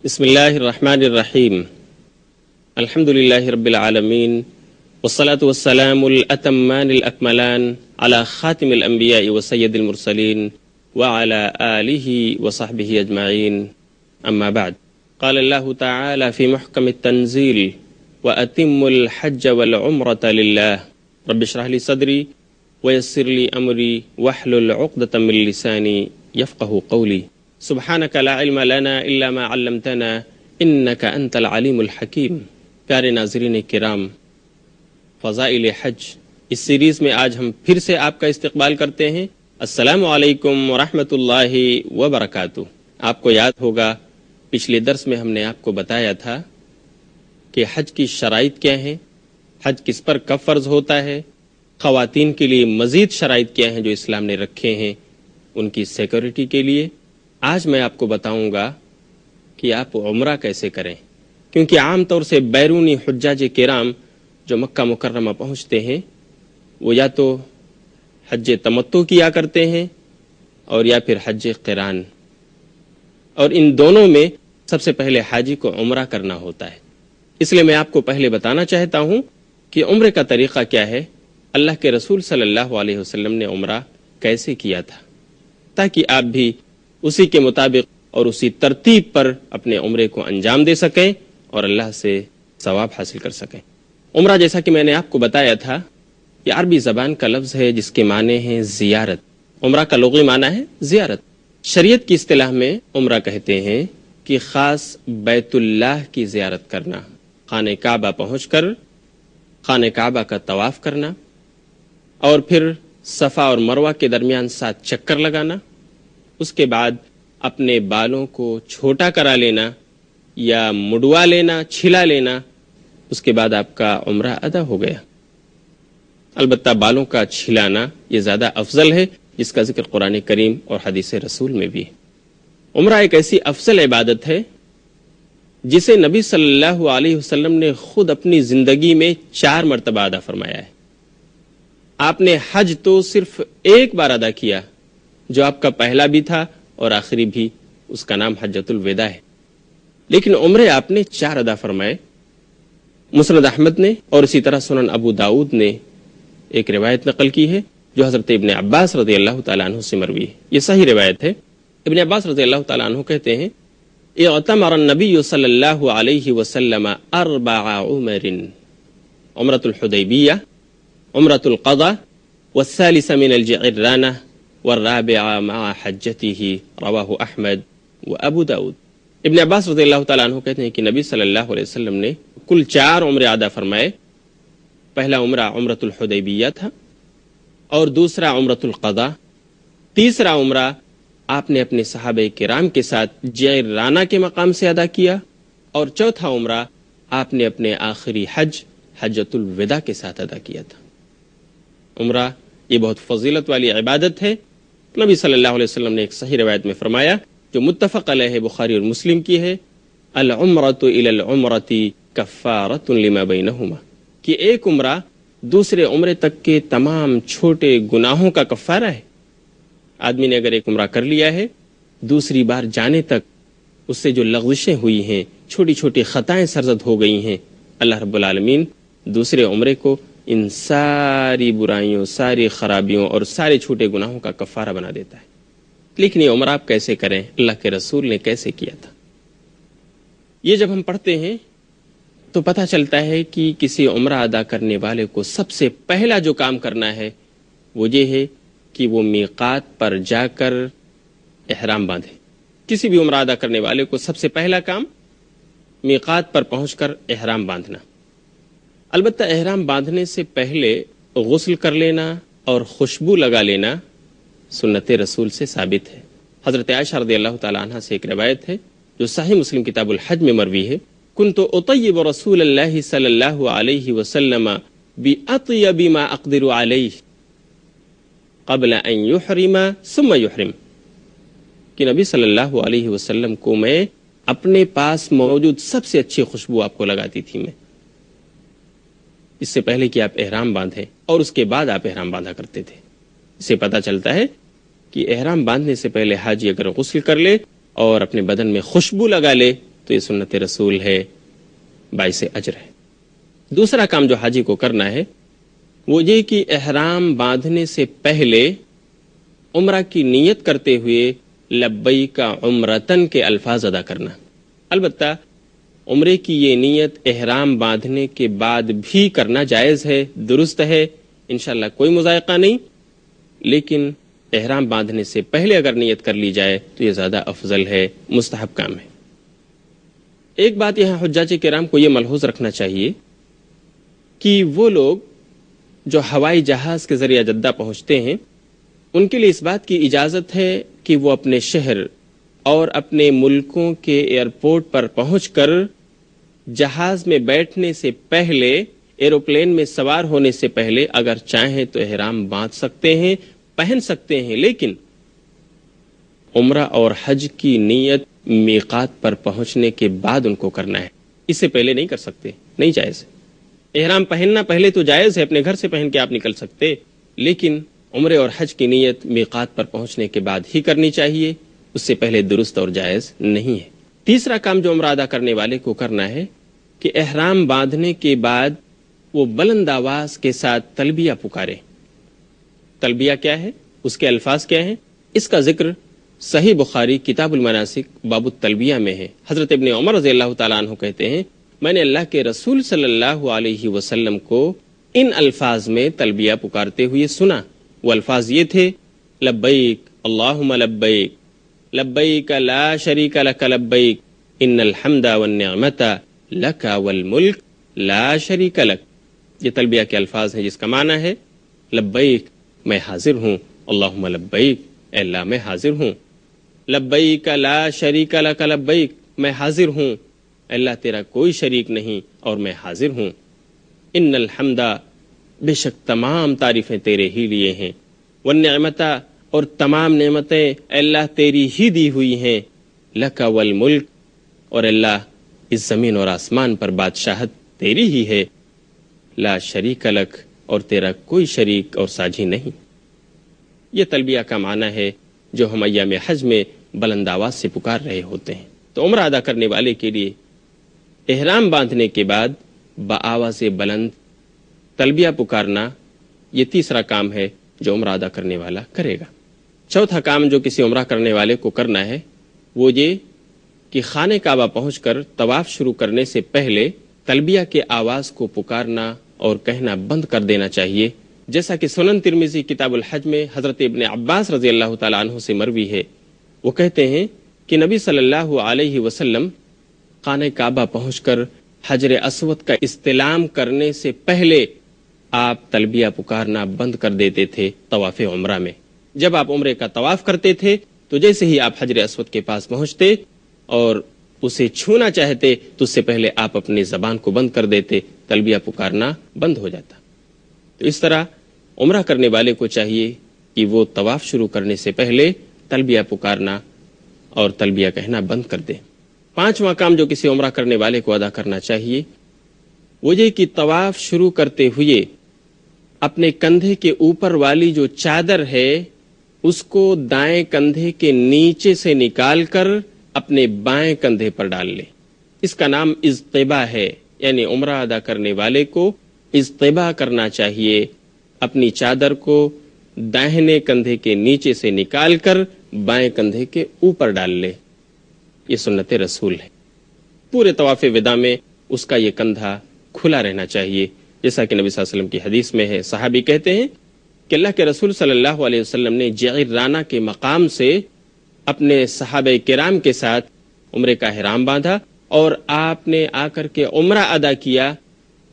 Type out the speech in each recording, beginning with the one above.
بسم اللہ الرحمن الرحیم الحمد للہ رب العالمین والصلاة والسلام الأتمان الأكملان على خاتم الأنبياء وسيد المرسلين وعلى آله وصحبه أجمعين أما بعد قال الله تعالى في محكم التنزيل وأتم الحج والعمرة لله رب اشرح لي صدري ويسر لي أمري واحلل عقدة من لساني يفقه قولي سبحانك لا علم لنا إلا ما علمتنا إنك أنت العليم الحكيم۔ پیارے ناظرین کرام، فضائل حج اس سیریز میں آج ہم پھر سے آپ کا استقبال کرتے ہیں۔ السلام علیکم ورحمۃ اللہ وبرکاتہ۔ آپ کو یاد ہوگا پچھلے درس میں ہم نے آپ کو بتایا تھا کہ حج کی شرائط کیا ہیں، حج کس پر کب فرض ہوتا ہے، خواتین کے لیے مزید شرائط کیا ہیں جو اسلام نے رکھے ہیں ان کی سیکورٹی کے لیے۔ آج میں آپ کو بتاؤں گا کہ آپ عمرہ کیسے کریں، کیونکہ عام طور سے بیرونی حجاج کرام جو مکہ مکرمہ پہنچتے ہیں وہ یا تو حج تمتع کیا کرتے ہیں اور یا پھر حج قران، اور ان دونوں میں سب سے پہلے حاجی کو عمرہ کرنا ہوتا ہے۔ اس لیے میں آپ کو پہلے بتانا چاہتا ہوں کہ عمرے کا طریقہ کیا ہے، اللہ کے رسول صلی اللہ علیہ وسلم نے عمرہ کیسے کیا تھا، تاکہ آپ بھی اسی کے مطابق اور اسی ترتیب پر اپنے عمرے کو انجام دے سکیں اور اللہ سے ثواب حاصل کر سکیں۔ عمرہ جیسا کہ میں نے آپ کو بتایا تھا یہ عربی زبان کا لفظ ہے جس کے معنی ہیں زیارت۔ عمرہ کا لغوی معنی ہے زیارت۔ شریعت کی اصطلاح میں عمرہ کہتے ہیں کہ خاص بیت اللہ کی زیارت کرنا، خانہ کعبہ پہنچ کر خانہ کعبہ کا طواف کرنا اور پھر صفا اور مروہ کے درمیان 7 چکر لگانا، اس کے بعد اپنے بالوں کو چھوٹا کرا لینا یا مڈوا لینا، چھلا لینا، اس کے بعد آپ کا عمرہ ادا ہو گیا۔ البتہ بالوں کا چھلانا یہ زیادہ افضل ہے، جس کا ذکر قرآن کریم اور حدیث رسول میں بھی ہے۔ عمرہ ایک ایسی افضل عبادت ہے جسے نبی صلی اللہ علیہ وسلم نے خود اپنی زندگی میں 4 مرتبہ ادا فرمایا ہے۔ آپ نے حج تو صرف ایک بار ادا کیا جو آپ کا پہلا بھی تھا اور آخری بھی، اس کا نام حجۃ الوداع ہے، لیکن عمرے آپ نے 4 ادا فرمائے۔ مسند احمد نے اور اسی طرح سنن ابو داؤد نے ایک روایت نقل کی ہے جو حضرت ابن عباس رضی اللہ تعالیٰ عنہ سے مروی ہے، یہ صحیح روایت ہے۔ ابن عباس رضی اللہ تعالیٰ عنہ کہتے ہیں اعتمر النبی صلی اللہ علیہ وسلم 4 عمر، عمرۃ الحدیبیہ، عمرۃ القضاء، والثالث من الجعرانہ، والرابع مع حجته، رواہ احمد و ابو داؤد۔ ابن عباس رضی اللہ تعالیٰ عنہ کہتے ہیں کہ نبی صلی اللہ علیہ وسلم نے کل 4 عمرے ادا فرمائے۔ پہلا عمرہ عمرۃ الحدیبیہ تھا، اور دوسرا عمرۃ القضاء، تیسرا عمرہ آپ نے اپنے صحابہ کرام کے ساتھ جعرانہ کے مقام سے ادا کیا، اور چوتھا عمرہ آپ نے اپنے آخری حج حجۃ الوداع کے ساتھ ادا کیا تھا۔ عمرہ یہ بہت فضیلت والی عبادت ہے۔ نبی صلی اللہ علیہ وسلم نے ایک صحیح روایت میں فرمایا جو متفق علیہ بخاری اور مسلم کی ہے، العمرۃ الی العمرۃ کفارۃ لما بینہما، کہ ایک عمرہ دوسرے عمرے تک کے تمام چھوٹے گناہوں کا کفارہ ہے۔ آدمی نے اگر ایک عمرہ کر لیا ہے، دوسری بار جانے تک اس سے جو لغزشیں ہوئی ہیں، چھوٹی چھوٹی خطائیں سرزد ہو گئی ہیں، اللہ رب العالمین دوسرے عمرے کو ان ساری برائیوں، ساری خرابیوں اور سارے چھوٹے گناہوں کا کفارہ بنا دیتا ہے۔ لیکن یہ عمرہ آپ کیسے کریں، اللہ کے رسول نے کیسے کیا تھا، یہ جب ہم پڑھتے ہیں تو پتہ چلتا ہے کہ کسی عمرہ ادا کرنے والے کو سب سے پہلا جو کام کرنا ہے وہ یہ ہے کہ وہ میقات پر جا کر احرام باندھے۔ کسی بھی عمرہ ادا کرنے والے کو سب سے پہلا کام میقات پر پہنچ کر احرام باندھنا۔ البتہ احرام باندھنے سے پہلے غسل کر لینا اور خوشبو لگا لینا سنت رسول سے ثابت ہے۔ حضرت عائشہ رضی اللہ تعالیٰ عنہ سے ایک روایت ہے جو صحیح مسلم کتاب الحج میں مروی ہے، کنت اطیب رسول اللہ صلی اللہ علیہ وسلم باطیب ما اقدر علیہ قبل ان یحرم ثم یحرم، کہ نبی صلی اللہ علیہ وسلم کو میں اپنے پاس موجود سب سے اچھی خوشبو آپ کو لگاتی تھی، میں اس سے پہلے کہ آپ احرام باندھیں، اور اس کے بعد آپ احرام باندھا کرتے تھے۔ اس سے پتہ چلتا ہے کہ احرام باندھنے سے پہلے حاجی اگر غسل کر لے اور اپنے بدن میں خوشبو لگا لے تو تو یہ سنت رسول ہے، باعث اجر ہے۔ دوسرا کام جو حاجی کو کرنا ہے وہ یہ کہ احرام باندھنے سے پہلے عمرہ کی نیت کرتے ہوئے لبیک عمرتن کے الفاظ ادا کرنا۔ البتہ عمرے کی یہ نیت احرام باندھنے کے بعد بھی کرنا جائز ہے، درست ہے، انشاءاللہ کوئی مضائقہ نہیں، لیکن احرام باندھنے سے پہلے اگر نیت کر لی جائے تو یہ زیادہ افضل ہے، مستحب کام ہے۔ ایک بات یہاں حجاج کرام کو یہ ملحوظ رکھنا چاہیے کہ وہ لوگ جو ہوائی جہاز کے ذریعہ جدہ پہنچتے ہیں ان کے لیے اس بات کی اجازت ہے کہ وہ اپنے شہر اور اپنے ملکوں کے ایئرپورٹ پر پہنچ کر جہاز میں بیٹھنے سے پہلے، ایروپلین میں سوار ہونے سے پہلے اگر چاہیں تو احرام باندھ سکتے ہیں، پہن سکتے ہیں، لیکن عمرہ اور حج کی نیت میقات پر پہنچنے کے بعد ان کو کرنا ہے، اس سے پہلے نہیں کر سکتے، نہیں جائز ہے۔ احرام پہننا پہلے تو جائز ہے، اپنے گھر سے پہن کے آپ نکل سکتے، لیکن عمرے اور حج کی نیت میقات پر پہنچنے کے بعد ہی کرنی چاہیے، اس سے پہلے درست اور جائز نہیں ہے۔ تیسرا کام جو عمرہ ادا کرنے والے کو کرنا ہے کہ احرام باندھنے کے بعد وہ بلند آواز کے ساتھ تلبیہ پکارے۔ تلبیہ کیا ہے؟ اس کے الفاظ کیا ہیں؟ اس کا ذکر صحیح بخاری کتاب المناسک باب التلبیہ میں ہے۔ حضرت ابن عمر رضی اللہ تعالیٰ عنہ کہتے ہیں میں نے اللہ کے رسول صلی اللہ علیہ وسلم کو ان الفاظ میں تلبیہ پکارتے ہوئے سنا۔ وہ الفاظ یہ تھے: لبیک اللہم لبیک، لبیک لا شریک لک لبیک، ان الحمد والنعمت لک والملک لا شریک لک۔ یہ تلبیہ کے الفاظ ہیں جس کا معنی ہے لبیک میں حاضر ہوں، اللہم لبیک اے اللہ میں حاضر ہوں، لبیک لا شریک لک لبیک میں حاضر ہوں، اللہ تیرا کوئی شریک نہیں اور میں حاضر ہوں، ان الحمد بے شک تمام تعریفیں تیرے ہی لیے ہیں، والنعمت اور تمام نعمتیں اے اللہ تیری ہی دی ہوئی ہیں، لک والملک اور اللہ اس زمین اور آسمان پر بادشاہت تیری ہی ہے، لا شریک لک اور تیرا کوئی شریک اور ساجھی نہیں۔ یہ تلبیہ کا معنی ہے جو ہم ایام حج میں بلند آواز سے پکار رہے ہوتے ہیں۔ تو عمرہ ادا کرنے والے کے لیے احرام باندھنے کے بعد بآواز بلند تلبیہ پکارنا یہ تیسرا کام ہے جو عمرہ ادا کرنے والا کرے گا۔ چوتھا کام جو کسی عمرہ کرنے والے کو کرنا ہے وہ یہ کہ خانہ کعبہ پہنچ کر طواف شروع کرنے سے پہلے تلبیہ کے آواز کو پکارنا اور کہنا بند کر دینا چاہیے، جیسا کہ سنن ترمذی کتاب الحج میں حضرت ابن عباس رضی اللہ تعالیٰ عنہ سے مروی ہے۔ وہ کہتے ہیں کہ نبی صلی اللہ علیہ وسلم خانہ کعبہ پہنچ کر حجر اسود کا استلام کرنے سے پہلے آپ تلبیہ پکارنا بند کر دیتے تھے طواف عمرہ میں۔ جب آپ عمرے کا طواف کرتے تھے تو جیسے ہی آپ حجر اسود کے پاس پہنچتے اور اسے چھونا چاہتے تو اس سے پہلے آپ اپنی زبان کو بند کر دیتے، تلبیہ پکارنا بند ہو جاتا۔ تو اس طرح عمرہ کرنے والے کو چاہیے کہ وہ طواف شروع کرنے سے پہلے تلبیہ پکارنا اور تلبیہ کہنا بند کر دے۔ پانچواں کام جو کسی عمرہ کرنے والے کو ادا کرنا چاہیے وہ یہ کہ طواف شروع کرتے ہوئے اپنے کندھے کے اوپر والی جو چادر ہے اس کو دائیں کندھے کے نیچے سے نکال کر اپنے بائیں کندھے پر ڈال لے۔ اس کا نام اضطباء ہے، یعنی عمرہ ادا کرنے والے کو اضطباء کرنا چاہیے، اپنی چادر کو داہنے کندھے کے نیچے سے نکال کر بائیں کندھے کے اوپر ڈال لے۔ یہ سنت رسول ہے۔ پورے طواف وداع میں اس کا یہ کندھا کھلا رہنا چاہیے، جیسا کہ نبی صلی اللہ علیہ وسلم کی حدیث میں ہے۔ صحابی کہتے ہیں کہ اللہ کے رسول صلی اللہ علیہ وسلم نے جعرانہ کے مقام سے اپنے صحابہ کرام کے ساتھ عمرے کا احرام باندھا اور آپ نے آ کر کے عمرہ ادا کیا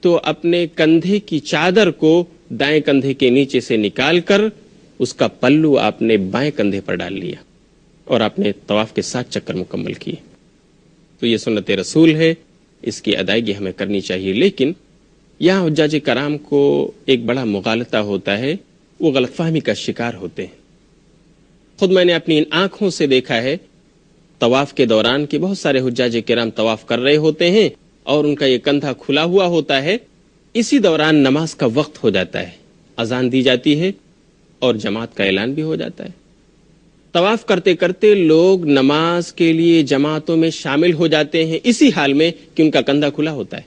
تو اپنے کندھے کی چادر کو دائیں کندھے کے نیچے سے نکال کر اس کا پلو آپ نے بائیں کندھے پر ڈال لیا اور آپ نے طواف کے 7 چکر مکمل کیے۔ تو یہ سنت رسول ہے، اس کی ادائیگی ہمیں کرنی چاہیے، لیکن یہاں حجاج کرام کو ایک بڑا مغالطہ ہوتا ہے، وہ غلط فہمی کا شکار ہوتے ہیں۔ خود میں نے اپنی آنکھوں سے دیکھا ہے طواف کے دوران کہ بہت سارے حجاج کرام طواف کر رہے ہوتے ہیں اور ان کا یہ کندھا کھلا ہوا ہوتا ہے، اسی دوران نماز کا وقت ہو جاتا ہے، اذان دی جاتی ہے اور جماعت کا اعلان بھی ہو جاتا ہے۔ طواف کرتے کرتے لوگ نماز کے لیے جماعتوں میں شامل ہو جاتے ہیں اسی حال میں کہ ان کا کندھا کھلا ہوتا ہے،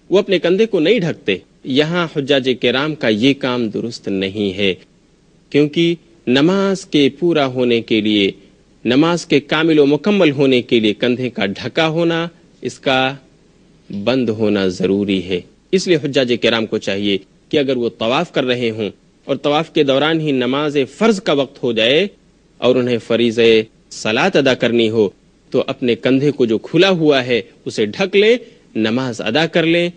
وہ اپنے کندھے کو نہیں ڈھکتے۔ یہاں حجاج کرام کا یہ کام درست نہیں ہے، کیونکہ نماز کے پورا ہونے کے لیے، نماز کے کامل و مکمل ہونے کے لیے کندھے کا ڈھکا ہونا، اس کا بند ہونا ضروری ہے۔ اس لیے حجاج کرام کو چاہیے کہ اگر وہ طواف کر رہے ہوں اور طواف کے دوران ہی نماز فرض کا وقت ہو جائے اور انہیں فریضہ صلاۃ ادا کرنی ہو تو اپنے کندھے کو جو کھلا ہوا ہے اسے ڈھک لیں، نماز ادا کر لیں،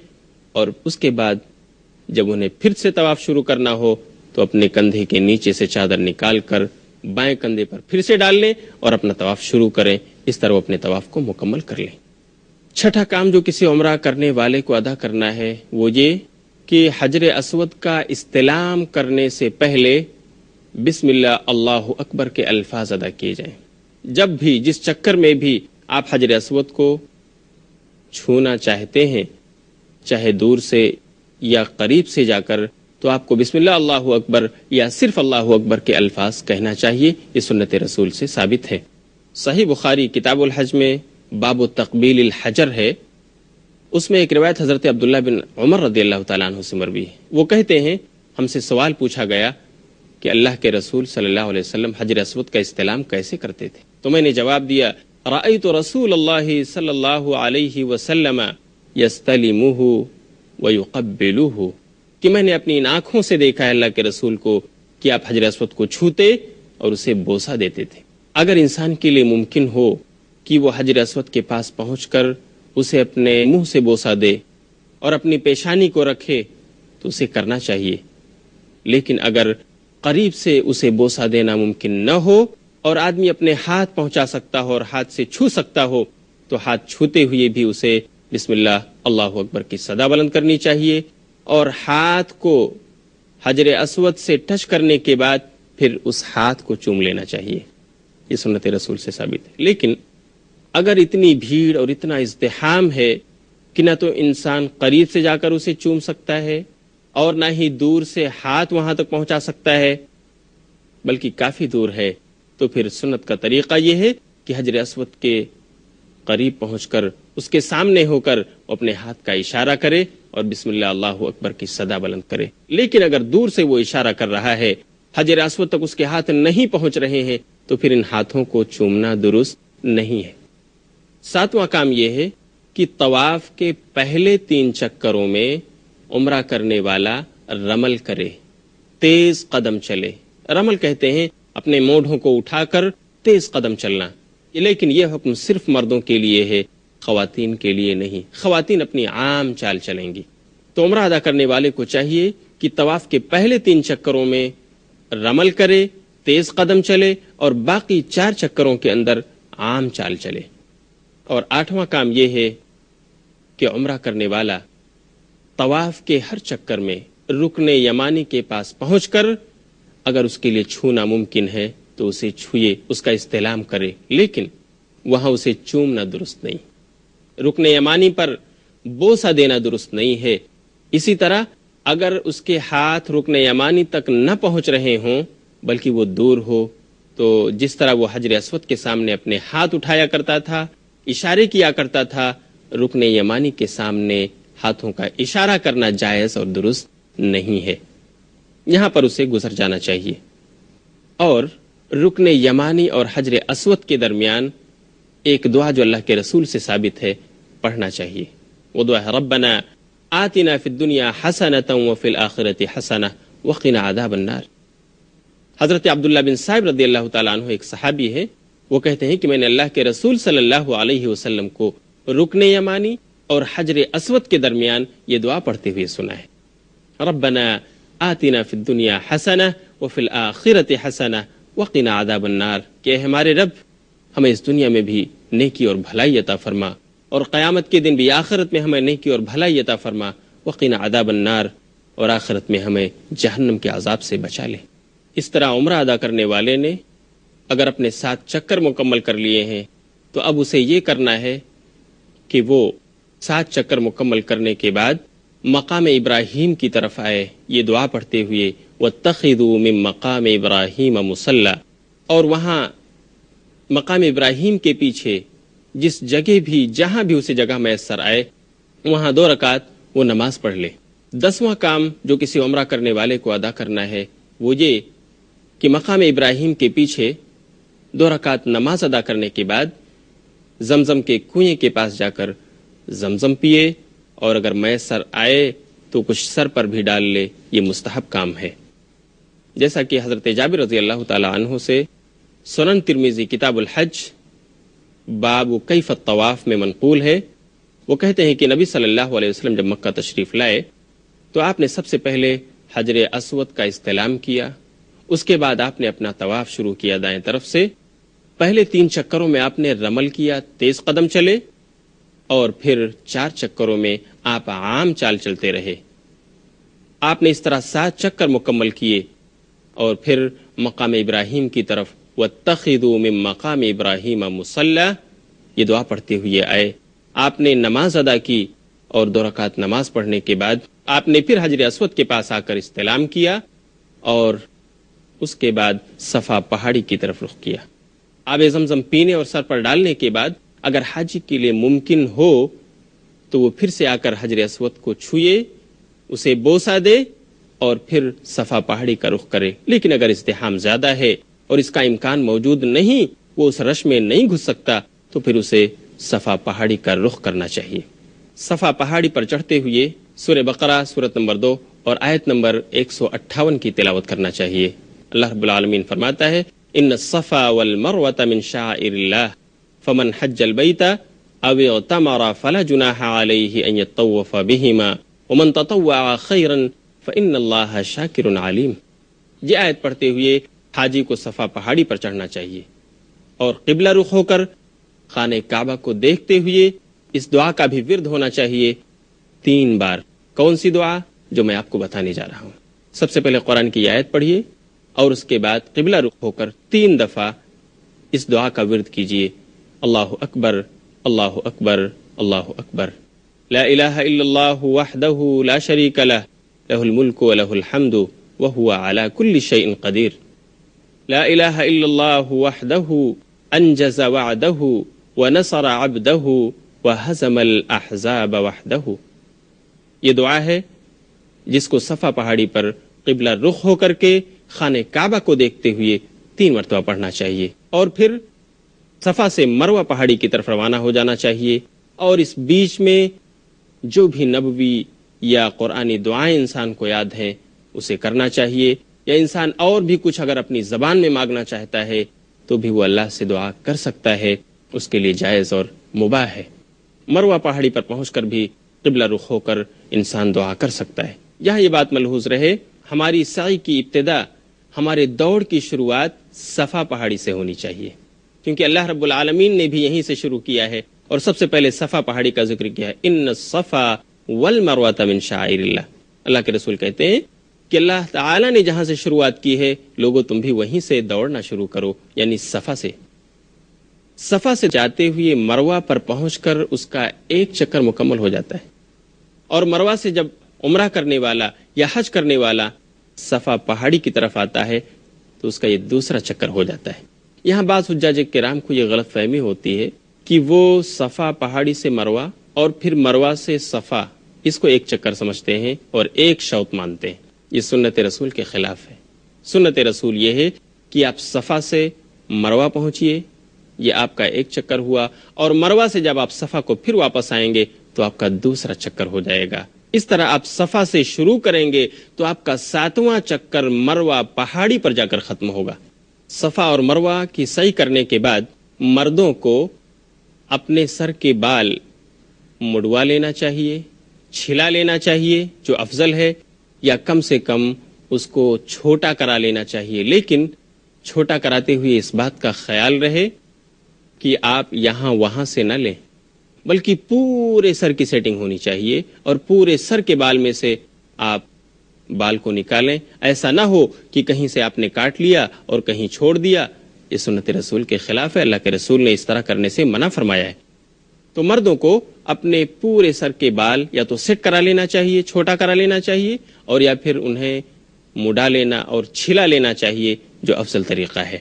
اور اس کے بعد جب انہیں پھر سے طواف شروع کرنا ہو تو اپنے کندھے کے نیچے سے چادر نکال کر بائیں کندھے پر پھر سے ڈال لیں اور اپنا طواف شروع کریں۔ اس طرح وہ اپنے طواف کو مکمل کر لیں۔ چھٹا کام جو کسی عمرہ کرنے والے کو ادا کرنا ہے وہ یہ کہ حجر اسود کا استلام کرنے سے پہلے بسم اللہ اللہ اکبر کے الفاظ ادا کیے جائیں۔ جب بھی جس چکر میں بھی آپ حجر اسود کو چھونا چاہتے ہیں، چاہے دور سے یا قریب سے جا کر، تو آپ کو بسم اللہ اللہ اکبر یا صرف اللہ اکبر کے الفاظ کہنا چاہیے۔ یہ سنت رسول سے ثابت ہے۔ صحیح بخاری کتاب الحج میں باب تقبیل الحجر ہے، اس میں ایک روایت حضرت عبداللہ بن عمر رضی اللہ تعالیٰ عنہ سے مروی ہے۔ وہ کہتے ہیں ہم سے سوال پوچھا گیا کہ اللہ کے رسول صلی اللہ علیہ وسلم حجر اسود کا استلام کیسے کرتے تھے؟ تو میں نے جواب دیا رأیت رسول اللہ صلی اللہ علیہ وسلم یستلمہ ویقبلہ، کہ میں نے اپنی آنکھوں سے دیکھا ہے اللہ کے رسول کو کہ آپ حجر اسود کو چھوتے اور اسے بوسہ دیتے تھے۔ اگر انسان کے لیے ممکن ہو کہ وہ حجر اسود کے پاس پہنچ کر اسے اپنے منہ سے بوسہ دے اور اپنی پیشانی کو رکھے تو اسے کرنا چاہیے، لیکن اگر قریب سے اسے بوسہ دینا ممکن نہ ہو اور آدمی اپنے ہاتھ پہنچا سکتا ہو اور ہاتھ سے چھو سکتا ہو تو ہاتھ چھوتے ہوئے بھی اسے بسم اللہ اللہ اکبر کی صدا بلند کرنی چاہیے، اور ہاتھ کو حجر اسود سے ٹچ کرنے کے بعد پھر اس ہاتھ کو چوم لینا چاہیے۔ یہ سنت رسول سے ثابت ہے۔ لیکن اگر اتنی بھیڑ اور اتنا ازدحام ہے کہ نہ تو انسان قریب سے جا کر اسے چوم سکتا ہے اور نہ ہی دور سے ہاتھ وہاں تک پہنچا سکتا ہے، بلکہ کافی دور ہے، تو پھر سنت کا طریقہ یہ ہے کہ حجر اسود کے قریب پہنچ کر اس کے سامنے ہو کر اپنے ہاتھ کا اشارہ کرے اور بسم اللہ اللہ اکبر کی صدا بلند کرے۔ لیکن اگر دور سے وہ اشارہ کر رہا ہے، حجر اسود تک اس کے ہاتھ نہیں پہنچ رہے ہیں، تو پھر ان ہاتھوں کو چومنا درست نہیں ہے۔ ساتواں کام یہ ہے کہ طواف کے پہلے 3 چکروں میں عمرہ کرنے والا رمل کرے، تیز قدم چلے۔ رمل کہتے ہیں اپنے مونڈھوں کو اٹھا کر تیز قدم چلنا، لیکن یہ حکم صرف مردوں کے لیے ہے، خواتین کے لیے نہیں۔ خواتین اپنی عام چال چلیں گی۔ تو عمرہ ادا کرنے والے کو چاہیے کہ طواف کے پہلے 3 چکروں میں رمل کرے، تیز قدم چلے، اور باقی 4 چکروں کے اندر عام چال چلے۔ اور 8واں کام یہ ہے کہ عمرہ کرنے والا طواف کے ہر چکر میں رکن یمانی کے پاس پہنچ کر اگر اس کے لیے چھونا ممکن ہے تو اسے چھوئے، اس کا استلام کرے، لیکن وہاں اسے چومنا درست نہیں، رکن یمانی پر بوسہ دینا درست نہیں ہے۔ اسی طرح اگر اس کے ہاتھ رکن یمانی تک نہ پہنچ رہے ہوں بلکہ وہ دور ہو، تو جس طرح وہ حجر اسود کے سامنے اپنے ہاتھ اٹھایا کرتا تھا، اشارے کیا کرتا تھا، رکن یمانی کے سامنے ہاتھوں کا اشارہ کرنا جائز اور درست نہیں ہے، یہاں پر اسے گزر جانا چاہیے۔ اور رکن یمانی اور حجر اسود کے درمیان ایک دعا جو اللہ کے رسول سے ثابت ہے پڑھنا چاہیے۔ وہ دعا ہے ربنا آتنا فی الدنیا حسنۃ وفی الآخرۃ حسنۃ وقنا عذاب النار۔ حضرت عبداللہ بن صاحب رضی اللہ تعالیٰ عنہ ایک صحابی ہے، وہ کہتے ہیں کہ میں نے اللہ کے رسول صلی اللہ علیہ وسلم کو رکن یمانی اور حجر اسود کے درمیان یہ دعا پڑھتے ہوئے سنا ہے، ربنا آتنا فی الدنیا حسنہ وفی الآخرۃ حسنہ وقنا عذاب النار، کہ ہمارے رب ہمیں اس دنیا میں بھی نیکی اور بھلائی عطا فرما، اور قیامت کے دن بھی آخرت میں ہمیں نیکی اور بھلائی عطا فرما، وقنا عذاب النار، اور آخرت میں ہمیں جہنم کے عذاب سے بچا لے۔ اس طرح عمرہ ادا کرنے والے نے اگر اپنے 7 چکر مکمل کر لیے ہیں تو اب اسے یہ کرنا ہے کہ وہ 7 چکر مکمل کرنے کے بعد مقام ابراہیم کی طرف آئے، یہ دعا پڑھتے ہوئے وَاتَّخِذُوا مِن مَقَامِ إِبْرَاهِيمَ مُصَلًّى، اور وہاں مقام ابراہیم کے پیچھے جس جگہ بھی جہاں بھی اسے جگہ میسر آئے وہاں 2 رکعت وہ نماز پڑھ لے۔ 10واں کام جو کسی عمرہ کرنے والے کو ادا کرنا ہے وہ یہ کہ مقام ابراہیم کے پیچھے 2 رکعت نماز ادا کرنے کے بعد زمزم کے کنویں کے پاس جا کر زمزم پیے، اور اگر میسر آئے تو کچھ سر پر بھی ڈال لے۔ یہ مستحب کام ہے، جیسا کہ حضرت جابر رضی اللہ تعالی عنہ سے سنن ترمذی کتاب الحج باب کیف الطواف میں منقول ہے۔ وہ کہتے ہیں کہ نبی صلی اللہ علیہ وسلم جب مکہ تشریف لائے تو آپ نے سب سے پہلے حجر اسود کا استلام کیا، اس کے بعد آپ نے اپنا طواف شروع کیا دائیں طرف سے۔ پہلے 3 چکروں میں آپ نے رمل کیا، تیز قدم چلے، اور پھر 4 چکروں میں آپ عام چال چلتے رہے۔ آپ نے اس طرح 7 چکر مکمل کیے اور پھر مقام ابراہیم کی طرف وَاتَّخِذُوا مِن مَقَامِ إِبْرَاهِيمَ مُصَلًّى یہ دعا پڑھتے ہوئے آئے۔ آپ نے نماز ادا کی اور 2 رکعت نماز پڑھنے کے بعد آپ نے پھر حجر اسود کے پاس آ کر استلام کیا اور اس کے بعد صفا پہاڑی کی طرف رخ کیا۔ آب زمزم پینے اور سر پر ڈالنے کے بعد اگر حاجی کے لیے ممکن ہو تو وہ پھر سے آ کر حجر اسود کو چھوئے، اسے بوسہ دے اور پھر صفا پہاڑی کا رخ کرے۔ لیکن اگر ازدحام زیادہ ہے اور اس کا امکان موجود نہیں، وہ اس رش میں نہیں گھس سکتا، تو پھر اسے صفا پہاڑی کا رخ کرنا چاہیے۔ صفا پہاڑی پر چڑھتے ہوئے سورہ بقرہ سورت نمبر 2 اور آیت نمبر 158 کی تلاوت کرنا چاہیے۔ اللہ رب العالمین فرماتا ہے ان الصفا والمروۃ من شعائر اللہ فمن حج البیت او اعتمر فلا جناح علیہ ان یطوف بہما ومن تطوع خیرا فإن اللہ شاکر علیم۔ یہ آیت پڑھتے ہوئے حاجی کو صفا پہاڑی پر چڑھنا چاہیے اور قبلہ رخ ہو کر خانہ کعبہ کو دیکھتے ہوئے اس دعا کا بھی ورد ہونا چاہیے 3 بار۔ کون سی دعا؟ جو میں آپ کو بتانے جا رہا ہوں۔ سب سے پہلے قرآن کی آیت پڑھیے اور اس کے بعد قبلہ رخ ہو کر 3 دفعہ اس دعا کا ورد کیجیے۔ اللہ اکبر، اللہ اکبر، اللہ اکبر، لا الہ الا اللہ وحدہ لا شریک لہ، لہ الملک ولہ الحمد وہو علی کل شیء قدیر، لا الہ الا اللہ وحدہ انجز وعدہ ونصر عبدہ وہزم الاحزاب وحدہ۔ یہ دعا ہے جس کو صفا پہاڑی پر قبلہ رخ ہو کر کے خانہ کعبہ کو دیکھتے ہوئے 3 مرتبہ پڑھنا چاہیے، اور پھر صفا سے مروہ پہاڑی کی طرف روانہ ہو جانا چاہیے، اور اس بیچ میں جو بھی نبوی یا قرآنی دعائیں انسان کو یاد ہیں اسے کرنا چاہیے، یا انسان اور بھی کچھ اگر اپنی زبان میں مانگنا چاہتا ہے تو بھی وہ اللہ سے دعا کر سکتا ہے، اس کے لیے جائز اور مباح ہے۔ مروہ پہاڑی پر پہنچ کر بھی قبلہ رخ ہو کر انسان دعا کر سکتا ہے۔ یہاں یہ بات ملحوظ رہے، ہماری سعی کی ابتدا، ہمارے دوڑ کی شروعات صفا پہاڑی سے ہونی چاہیے، کیونکہ اللہ رب العالمین نے بھی یہیں سے شروع کیا ہے اور سب سے پہلے صفا پہاڑی کا ذکر کیا ہے۔ ان الصفا والمروۃ من شعائر اللہ۔ اللہ کے رسول کہتے ہیں کہ اللہ تعالی نے جہاں سے شروعات کی ہے، لوگوں تم بھی وہیں سے دوڑنا شروع کرو، یعنی صفا سے۔ صفا سے جاتے ہوئے مروہ پر پہنچ کر اس کا 1 چکر مکمل ہو جاتا ہے، اور مروہ سے جب عمرہ کرنے والا یا حج کرنے والا صفا پہاڑی کی طرف آتا ہے تو اس کا یہ 2سرا چکر ہو جاتا ہے۔ یہاں بعض حجاج کرام کو یہ غلط فہمی ہوتی ہے کہ وہ صفا پہاڑی سے مروہ اور پھر مروہ سے صفا اس کو 1 چکر سمجھتے ہیں اور 1 شوط مانتے ہیں۔ یہ سنت رسول کے خلاف ہے۔ سنت رسول یہ ہے کہ آپ صفا سے مروہ پہنچیے، یہ آپ کا 1 چکر ہوا، اور مروہ سے جب آپ صفا کو پھر واپس آئیں گے تو آپ کا 2سرا چکر ہو جائے گا۔ اس طرح آپ صفا سے شروع کریں گے تو آپ کا 7واں چکر مروہ پہاڑی پر جا کر ختم ہوگا۔ صفا اور مروہ کی سعی کرنے کے بعد مردوں کو اپنے سر کے بال مڑوا لینا چاہیے، چھلا لینا چاہیے جو افضل ہے، یا کم سے کم اس کو چھوٹا کرا لینا چاہیے، لیکن چھوٹا کراتے ہوئے اس بات کا خیال رہے کہ آپ یہاں وہاں سے نہ لیں، بلکہ پورے سر کی سیٹنگ ہونی چاہیے، اور پورے سر کے بال میں سے آپ بال کو نکالیں۔ ایسا نہ ہو کہ کہیں سے آپ نے کاٹ لیا اور کہیں چھوڑ دیا، یہ سنت رسول کے خلاف ہے۔ اللہ کے رسول نے اس طرح کرنے سے منع فرمایا ہے۔ تو مردوں کو اپنے پورے سر کے بال یا تو سیٹ کرا لینا چاہیے، چھوٹا کرا لینا چاہیے، اور یا پھر انہیں مڈا لینا اور چھلا لینا چاہیے جو افضل طریقہ ہے۔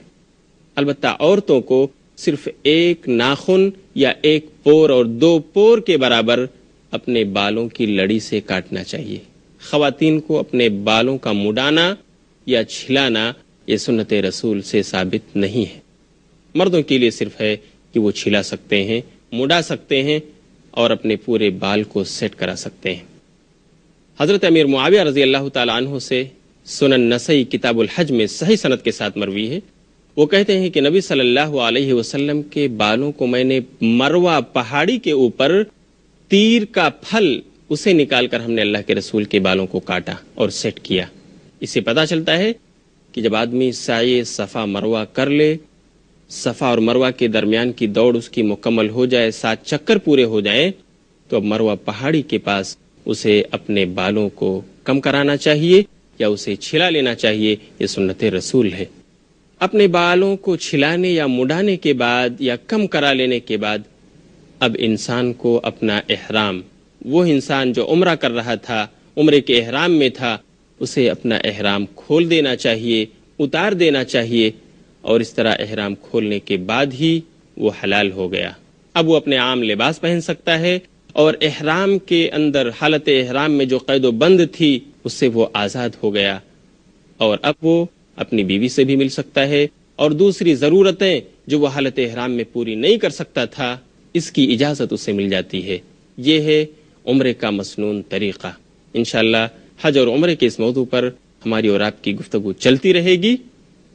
البتہ عورتوں کو صرف ایک ناخن یا ایک پور اور 2 پور کے برابر اپنے بالوں کی لڑی سے کاٹنا چاہیے۔ خواتین کو اپنے بالوں کا مڈانا یا چھلانا یہ سنت رسول سے ثابت نہیں ہے۔ مردوں کے لیے صرف ہے کہ وہ چھلا سکتے ہیں، مڈا سکتے ہیں اور اپنے پورے بال کو سیٹ کرا سکتے ہیں۔ حضرت امیر معاویہ رضی اللہ تعالی عنہ سے سنن نسائی کتاب الحج میں صحیح سند کے ساتھ مروی ہے، وہ کہتے ہیں کہ نبی صلی اللہ علیہ وسلم کے بالوں کو میں نے مروہ پہاڑی کے اوپر تیر کا پھل اسے نکال کر ہم نے اللہ کے رسول کے بالوں کو کاٹا اور سیٹ کیا۔ اس سے پتہ چلتا ہے کہ جب آدمی سعی صفا مروہ کر لے، صفا اور مروہ کے درمیان کی دوڑ اس کی مکمل ہو جائے، 7 چکر پورے ہو جائیں، تو اب مروہ پہاڑی کے پاس اسے اپنے بالوں کو کم کرانا چاہیے یا اسے چھلا لینا چاہیے۔ یہ سنت رسول ہے۔ اپنے بالوں کو چھلانے یا مڈانے کے بعد یا کم کرا لینے کے بعد اب انسان کو اپنا احرام، وہ انسان جو عمرہ کر رہا تھا، عمرے کے احرام میں تھا، اسے اپنا احرام کھول دینا چاہیے، اتار دینا چاہیے، اور اس طرح احرام کھولنے کے بعد ہی وہ حلال ہو گیا۔ اب وہ اپنے عام لباس پہن سکتا ہے اور احرام کے اندر حالت احرام میں جو قید و بند تھی اس سے وہ آزاد ہو گیا، اور اب وہ اپنی بیوی سے بھی مل سکتا ہے، اور دوسری ضرورتیں جو وہ حالت احرام میں پوری نہیں کر سکتا تھا اس کی اجازت اسے مل جاتی ہے۔ یہ ہے عمرے کا مسنون طریقہ۔ انشاءاللہ حج اور عمرے کے اس موضوع پر ہماری اور آپ کی گفتگو چلتی رہے گی،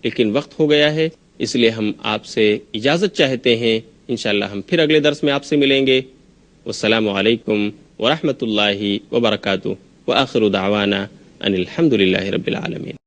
لیکن وقت ہو گیا ہے، اس لیے ہم آپ سے اجازت چاہتے ہیں۔ انشاءاللہ ہم پھر اگلے درس میں آپ سے ملیں گے۔ والسلام علیکم ورحمۃ اللہ وبرکاتہ، وآخر دعوانا ان الحمد للہ رب العالمین۔